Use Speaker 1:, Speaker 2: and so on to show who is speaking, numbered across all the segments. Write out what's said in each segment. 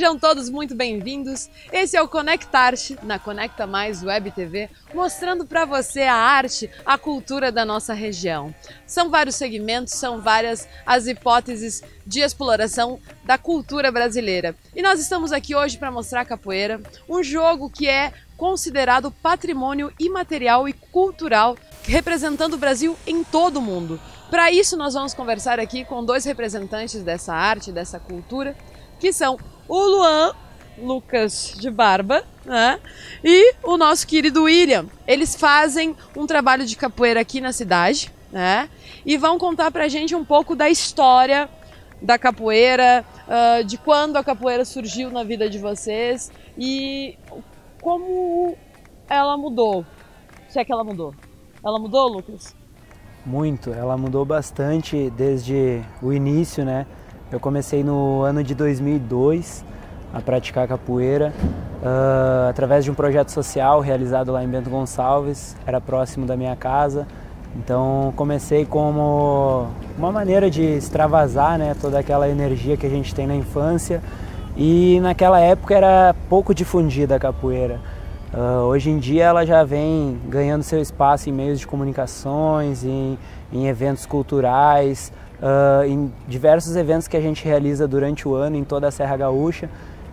Speaker 1: Sejam todos muito bem-vindos. Esse é o Conectarte, na Conecta Mais Web TV, mostrando para você a arte, a cultura da nossa região. São vários segmentos, são várias as hipóteses de exploração da cultura brasileira. E nós estamos aqui hoje para mostrar a capoeira, um jogo que é considerado patrimônio imaterial e cultural, representando o Brasil em todo o mundo. Para isso, nós vamos conversar aqui com dois representantes dessa arte, dessa cultura, que são o Luan Lucas de Barba, né? E o nosso querido William. Eles fazem um trabalho de capoeira aqui na cidade, né? E vão contar pra gente um pouco da história da capoeira, de quando a capoeira surgiu na vida de vocês e como ela mudou. Se é que ela mudou. Ela mudou, Lucas?
Speaker 2: Muito, ela mudou bastante desde o início, né? Eu comecei no ano de 2002 a praticar capoeira através de um projeto social realizado lá em Bento Gonçalves, era próximo da minha casa. Então comecei como uma maneira de extravasar, né, toda aquela energia que a gente tem na infância, e naquela época era pouco difundida a capoeira. Hoje em dia ela já vem ganhando seu espaço em meios de comunicações, em eventos culturais, em diversos eventos que a gente realiza durante o ano em toda a Serra Gaúcha.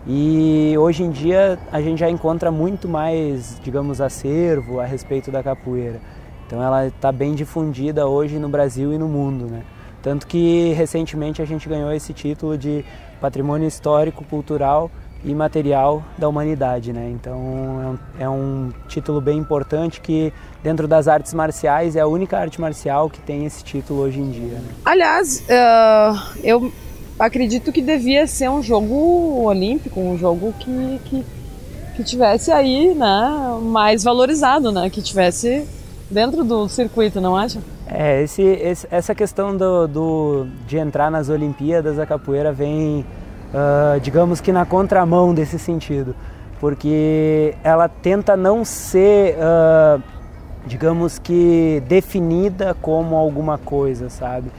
Speaker 2: E hoje em dia a gente já encontra muito mais, digamos, acervo a respeito da capoeira. Então ela está bem difundida hoje no Brasil e no mundo, né? Tanto que recentemente a gente ganhou esse título de Patrimônio Histórico, Cultural e Material da Humanidade, né? Então é um título bem importante que dentro das artes marciais é a única arte marcial que tem esse título hoje em dia, né?
Speaker 1: Aliás, eu acredito que devia ser um jogo olímpico, um jogo que tivesse aí, né, mais valorizado, né? Que tivesse dentro do circuito, não acha?
Speaker 2: Essa questão de entrar nas Olimpíadas, a capoeira vem, digamos que na contramão desse sentido, porque ela tenta não ser, digamos que definida como alguma coisa, sabe?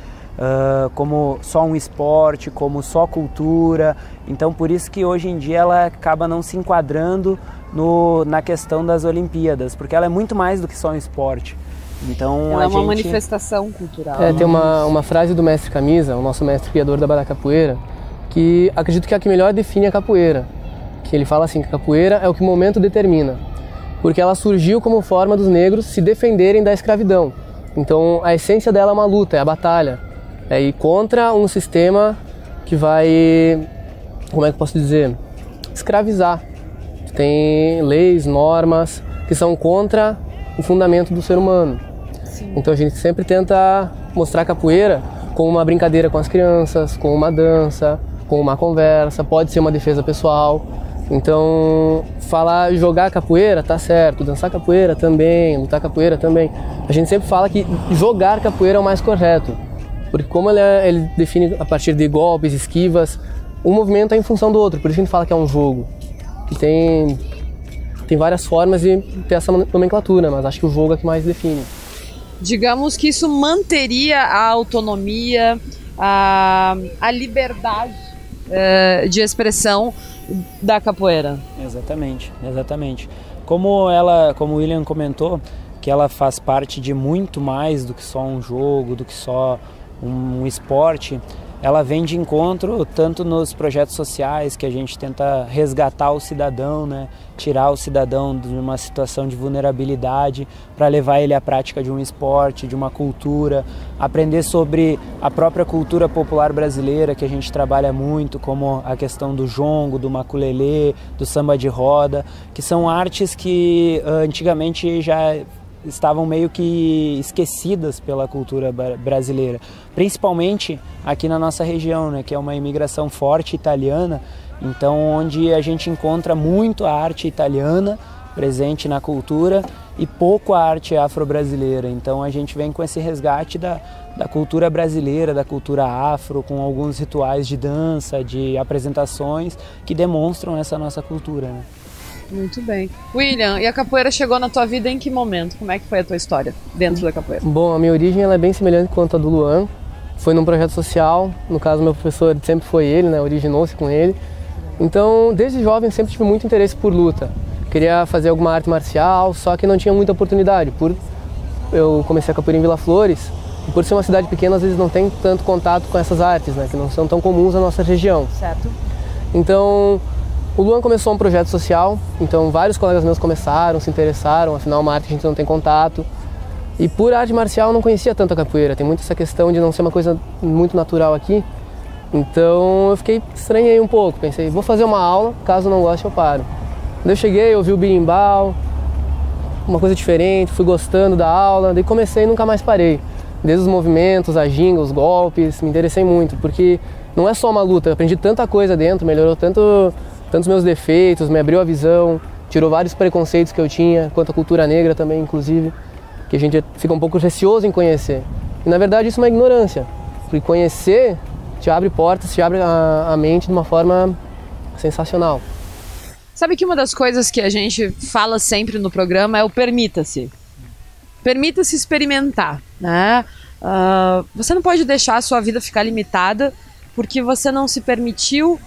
Speaker 2: Como só um esporte, como só cultura. Então por isso que hoje em dia ela acaba não se enquadrando na questão das Olimpíadas, porque ela é muito mais do que só um esporte. Então,
Speaker 1: ela é uma manifestação cultural.
Speaker 3: Tem uma frase do mestre Camisa, o nosso mestre criador da Bada Capoeira, que acredito que é a que melhor define a capoeira. Que ele fala assim, que a capoeira é o que o momento determina, porque ela surgiu como forma dos negros se defenderem da escravidão. Então a essência dela é uma luta, é a batalha. É ir contra um sistema que vai, como é que eu posso dizer, escravizar. Tem leis, normas que são contra o fundamento do ser humano.
Speaker 1: Sim.
Speaker 3: Então a gente sempre tenta mostrar a capoeira como uma brincadeira com as crianças, com uma dança, com uma conversa, pode ser uma defesa pessoal. Então jogar capoeira tá certo, dançar capoeira também, lutar capoeira também. A gente sempre fala que jogar capoeira é o mais correto, porque como ele define a partir de golpes, esquivas, um movimento é em função do outro, por isso a gente fala que é um jogo, que tem várias formas de ter essa nomenclatura, mas acho que o jogo é que mais define.
Speaker 1: Digamos que isso manteria a autonomia, a liberdade de expressão da capoeira.
Speaker 2: Exatamente, exatamente. Como o William comentou, que ela faz parte de muito mais do que só um jogo, do que só um esporte, ela vem de encontro tanto nos projetos sociais, que a gente tenta resgatar o cidadão, né? Tirar o cidadão de uma situação de vulnerabilidade para levar ele à prática de um esporte, de uma cultura, aprender sobre a própria cultura popular brasileira, que a gente trabalha muito, como a questão do jongo, do maculelê, do samba de roda, que são artes que antigamente já estavam meio que esquecidas pela cultura brasileira, principalmente aqui na nossa região, né, que é uma imigração forte italiana, então onde a gente encontra muito a arte italiana presente na cultura e pouco a arte afro-brasileira. Então a gente vem com esse resgate da cultura brasileira, da cultura afro, com alguns rituais de dança, de apresentações que demonstram essa nossa cultura, né?
Speaker 1: Muito bem. William, e a capoeira chegou na tua vida em que momento? Como é que foi a tua história dentro da capoeira?
Speaker 3: Bom, a minha origem ela é bem semelhante quanto a do Luan. Foi num projeto social, no caso meu professor sempre foi ele, né? Originou-se com ele. Então, desde jovem, sempre tive muito interesse por luta. Queria fazer alguma arte marcial, só que não tinha muita oportunidade. Eu comecei a capoeira em Vila Flores, e por ser uma cidade pequena, às vezes não tem tanto contato com essas artes, né, que não são tão comuns na nossa região.
Speaker 1: Certo.
Speaker 3: Então, o Luan começou um projeto social, então vários colegas meus começaram, se interessaram, afinal uma arte que a gente não tem contato. E por arte marcial eu não conhecia tanto a capoeira, tem muito essa questão de não ser uma coisa muito natural aqui. Então eu estranhei um pouco, pensei, vou fazer uma aula, caso não goste eu paro. Quando eu cheguei, eu vi o berimbau, uma coisa diferente, fui gostando da aula, daí comecei e nunca mais parei. Desde os movimentos, a ginga, os golpes, me interessei muito, porque não é só uma luta, eu aprendi tanta coisa dentro, melhorou tanto os meus defeitos, me abriu a visão, tirou vários preconceitos que eu tinha, quanto à cultura negra também, inclusive, que a gente fica um pouco receoso em conhecer. E na verdade isso é uma ignorância, porque conhecer te abre portas, te abre a mente de uma forma sensacional.
Speaker 1: Sabe que uma das coisas que a gente fala sempre no programa é o permita-se. Permita-se experimentar, né? Você não pode deixar a sua vida ficar limitada porque você não se permitiu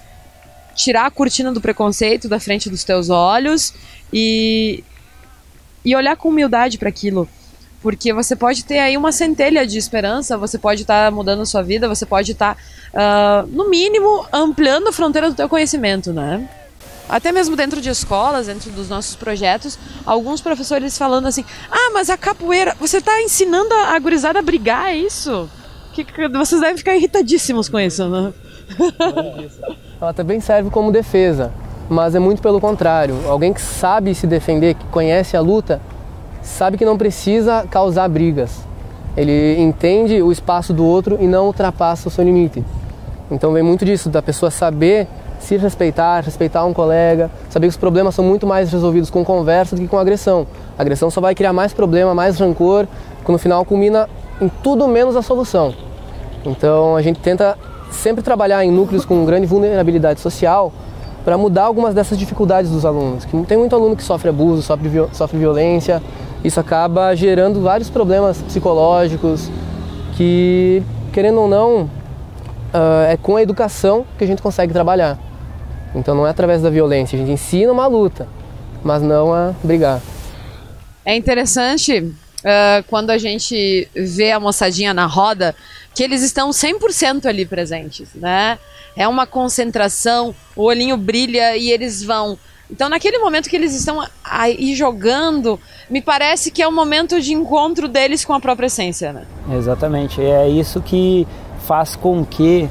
Speaker 1: tirar a cortina do preconceito da frente dos teus olhos e olhar com humildade para aquilo. Porque você pode ter aí uma centelha de esperança, você pode estar mudando a sua vida, você pode estar, no mínimo, ampliando a fronteira do teu conhecimento, né? Até mesmo dentro de escolas, dentro dos nossos projetos, alguns professores falando assim, mas a capoeira, você está ensinando a gurizada a brigar, é isso? Vocês devem ficar irritadíssimos com isso, né?
Speaker 3: Ela também serve como defesa, mas é muito pelo contrário. Alguém que sabe se defender, que conhece a luta, sabe que não precisa causar brigas. Ele entende o espaço do outro e não ultrapassa o seu limite. Então vem muito disso, da pessoa saber se respeitar, respeitar um colega, saber que os problemas são muito mais resolvidos com conversa do que com agressão. A agressão só vai criar mais problema, mais rancor, que no final culmina em tudo menos a solução. Então a gente tenta sempre trabalhar em núcleos com grande vulnerabilidade social para mudar algumas dessas dificuldades dos alunos. Que tem muito aluno que sofre abuso, sofre violência, isso acaba gerando vários problemas psicológicos que, querendo ou não, é com a educação que a gente consegue trabalhar. Então não é através da violência, a gente ensina uma luta, mas não a brigar.
Speaker 1: É interessante quando a gente vê a moçadinha na roda, que eles estão 100% ali presentes, né? É uma concentração, o olhinho brilha e eles vão. Então naquele momento que eles estão aí jogando, me parece que é um momento de encontro deles com a própria essência, né?
Speaker 2: Exatamente, é isso que faz com que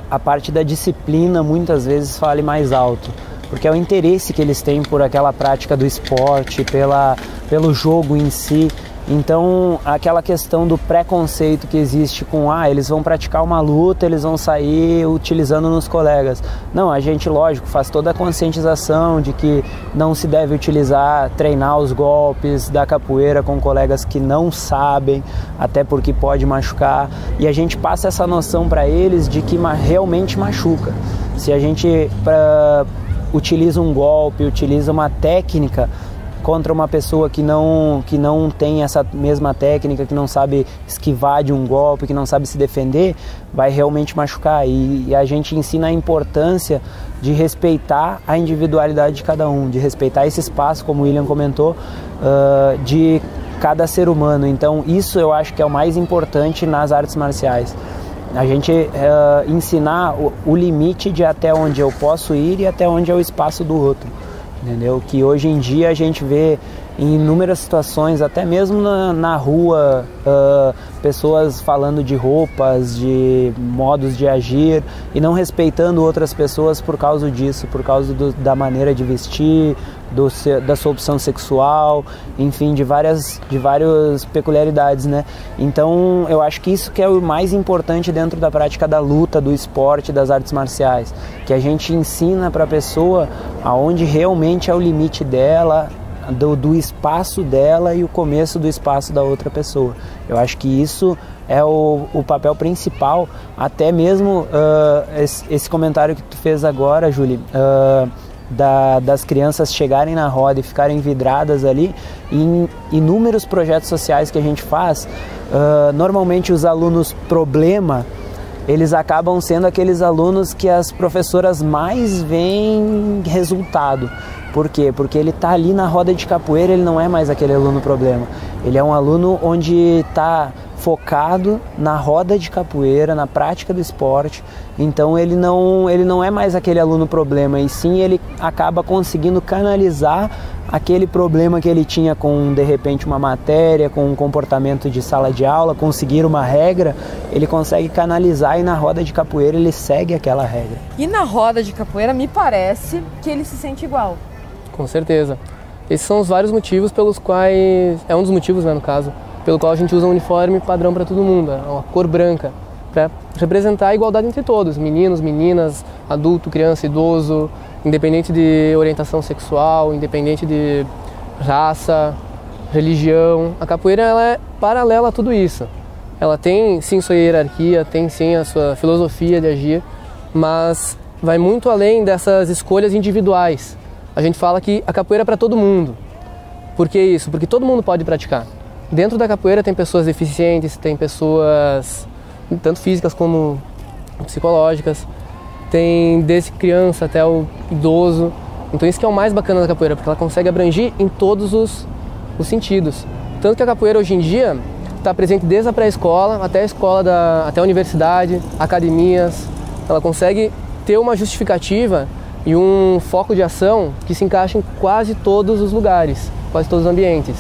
Speaker 2: a parte da disciplina muitas vezes fale mais alto, porque é o interesse que eles têm por aquela prática do esporte, pelo jogo em si. Então aquela questão do preconceito que existe com eles vão praticar uma luta, eles vão sair utilizando nos colegas. Não, a gente, lógico, faz toda a conscientização de que não se deve treinar os golpes da capoeira com colegas que não sabem, até porque pode machucar, e a gente passa essa noção para eles de que realmente machuca. Se a gente utiliza um golpe, utiliza uma técnica contra uma pessoa que não tem essa mesma técnica, que não sabe esquivar de um golpe, que não sabe se defender, vai realmente machucar. E a gente ensina a importância de respeitar a individualidade de cada um, de respeitar esse espaço, como o William comentou, de cada ser humano. Então isso eu acho que é o mais importante nas artes marciais. A gente ensinar o limite de até onde eu posso ir e até onde é o espaço do outro. Entendeu? Que hoje em dia a gente vê em inúmeras situações, até mesmo na rua, pessoas falando de roupas, de modos de agir e não respeitando outras pessoas por causa disso, por causa da maneira de vestir, da sua opção sexual, enfim, de várias peculiaridades, né? Então eu acho que isso que é o mais importante dentro da prática da luta, do esporte, das artes marciais, que a gente ensina para a pessoa aonde realmente é o limite dela, do espaço dela e o começo do espaço da outra pessoa. Eu acho que isso é o papel principal, até mesmo esse comentário que tu fez agora, Júlia, das crianças chegarem na roda e ficarem vidradas ali. Em inúmeros projetos sociais que a gente faz, normalmente os alunos problema, eles acabam sendo aqueles alunos que as professoras mais veem resultado. Por quê? Porque ele está ali na roda de capoeira, ele não é mais aquele aluno problema. Ele é um aluno onde está focado na roda de capoeira, na prática do esporte. Então ele não é mais aquele aluno problema, e sim ele acaba conseguindo canalizar aquele problema que ele tinha com, de repente, uma matéria, com um comportamento de sala de aula, conseguir uma regra, ele consegue canalizar, e na roda de capoeira ele segue aquela regra.
Speaker 1: E na roda de capoeira me parece que ele se sente igual.
Speaker 3: Com certeza. Esses são os vários motivos pelos quais, é um dos motivos, né, no caso, pelo qual a gente usa um uniforme padrão para todo mundo, uma cor branca, para representar a igualdade entre todos, meninos, meninas, adulto, criança, idoso, independente de orientação sexual, independente de raça, religião. A capoeira, ela é paralela a tudo isso. Ela tem sim sua hierarquia, tem sim a sua filosofia de agir, mas vai muito além dessas escolhas individuais. A gente fala que a capoeira é para todo mundo. Por que isso? Porque todo mundo pode praticar. Dentro da capoeira tem pessoas deficientes, tem pessoas tanto físicas como psicológicas, tem desde criança até o idoso. Então isso que é o mais bacana da capoeira, porque ela consegue abranger em todos os sentidos. Tanto que a capoeira hoje em dia está presente desde a pré-escola até a escola, até a universidade, academias. Ela consegue ter uma justificativa e um foco de ação que se encaixa em quase todos os lugares, quase todos os ambientes.